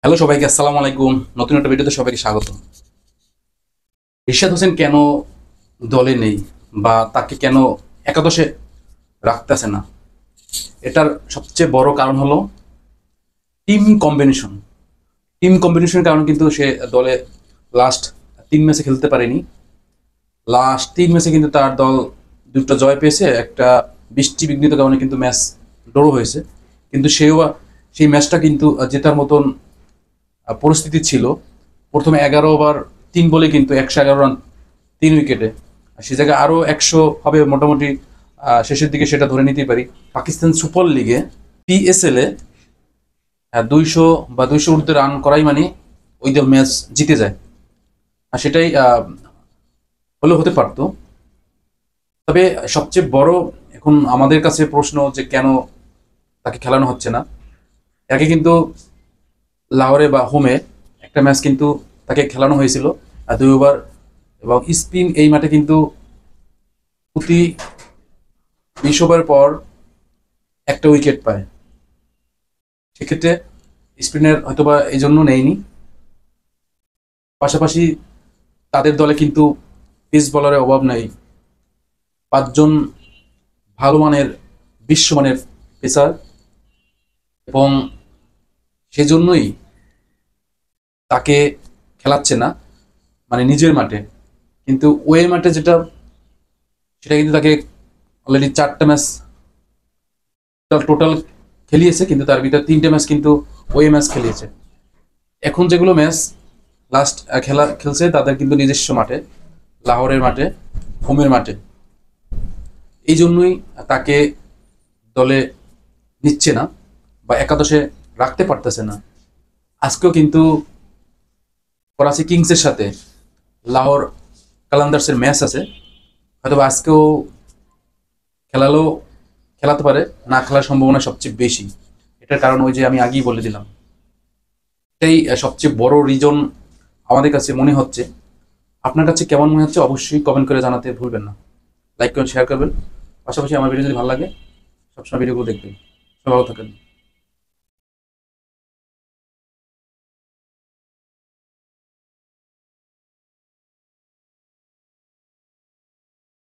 Hello সবাইকে, আসসালামু আলাইকুম। নতুন একটা ভিডিওতে সবাইকে স্বাগত। রিশাদ হোসেন কেন দলে নেই বা তাকে কেন একাদশে রাখতেছে না, এটার সবচেয়ে বড় কারণ হলো টিম কম্বিনেশন। টিম কম্বিনেশনের কারণে কিন্তু সে দলে লাস্ট 3 ম্যাচে খেলতে পারেনি। লাস্ট 3 ম্যাচে কিন্তু তার দল দুটো জয় পেয়েছে, একটা বৃষ্টি বিঘ্নিত কারণে কিন্তু ম্যাচ ড্র হয়েছে। কিন্তু সেই ম্যাচটা কিন্তু জেতার মতন পরিস্থিতি ছিল। প্রথমে 11 ওভার 3 বলে কিন্তু 111 রান 3 উইকেটে। আর সে জায়গায় আরও 100 হবে মোটামুটি শেষের দিকে, সেটা ধরে নিতেই পারি। পাকিস্তান সুপার লিগে PSL এ 200 বা 200 ঊর্ধ্বে রান করাই মানে ওই দল ম্যাচ জিতে যায়। আর সেটাই হলেও হতে পারতো। তবে সবচেয়ে বড় এখন আমাদের কাছে প্রশ্ন যে কেন তাকে খেলানো হচ্ছে না। একে কিন্তু লাহোরে বা হোমে একটা ম্যাচ কিন্তু তাকে খেলানো হয়েছিল 2 ওভার, এবং স্পিন এই মাঠে কিন্তু প্রতি 20 ওভার পর একটা উইকেট পায়। সেক্ষেত্রে স্পিনের হয়তোবা এই জন্য নেয়নি। পাশাপাশি তাদের দলে কিন্তু পেস বলারের অভাব নাই। 5 জন ভালো মানের বিশ্বমানের পেসার, এবং সেজন্যই তাকে খেলাচ্ছে না, মানে নিজের মাঠে। কিন্তু ওয়ে মাঠে যেটা, সেটা কিন্তু তাকে অলরেডি 4টা ম্যাচ টোটাল খেলিয়েছে, কিন্তু তার ভিতরে 3টে ম্যাচ কিন্তু ওয়ে ম্যাচ খেলিয়েছে। এখন যেগুলো ম্যাচ লাস্ট খেলছে তাদের কিন্তু নিজস্ব মাঠে, লাহোরের মাঠে, হোমের মাঠে। এই জন্যই তাকে দলে নিচ্ছে না বা একাদশে রাখতে পারতেছে না। আজকেও কিন্তু করাচি কিংসের সাথে লাহোর কালান্দার্সের ম্যাচ আছে, হয়তো আজকেও খেলালেও খেলাতে পারে, না খেলার সম্ভাবনা সবচেয়ে বেশি। এটার কারণ ওই যে আমি আগেই বলে দিলাম। এটাই সবচেয়ে বড় রিজন আমাদের কাছে মনে হচ্ছে। আপনার কাছে কেমন মনে হচ্ছে অবশ্যই কমেন্ট করে জানাতে ভুলবেন না। লাইক করুন, শেয়ার করবেন। পাশাপাশি আমার ভিডিও যদি ভালো লাগে সবসময় ভিডিওগুলো দেখবেন। সবাই ভালো থাকেন।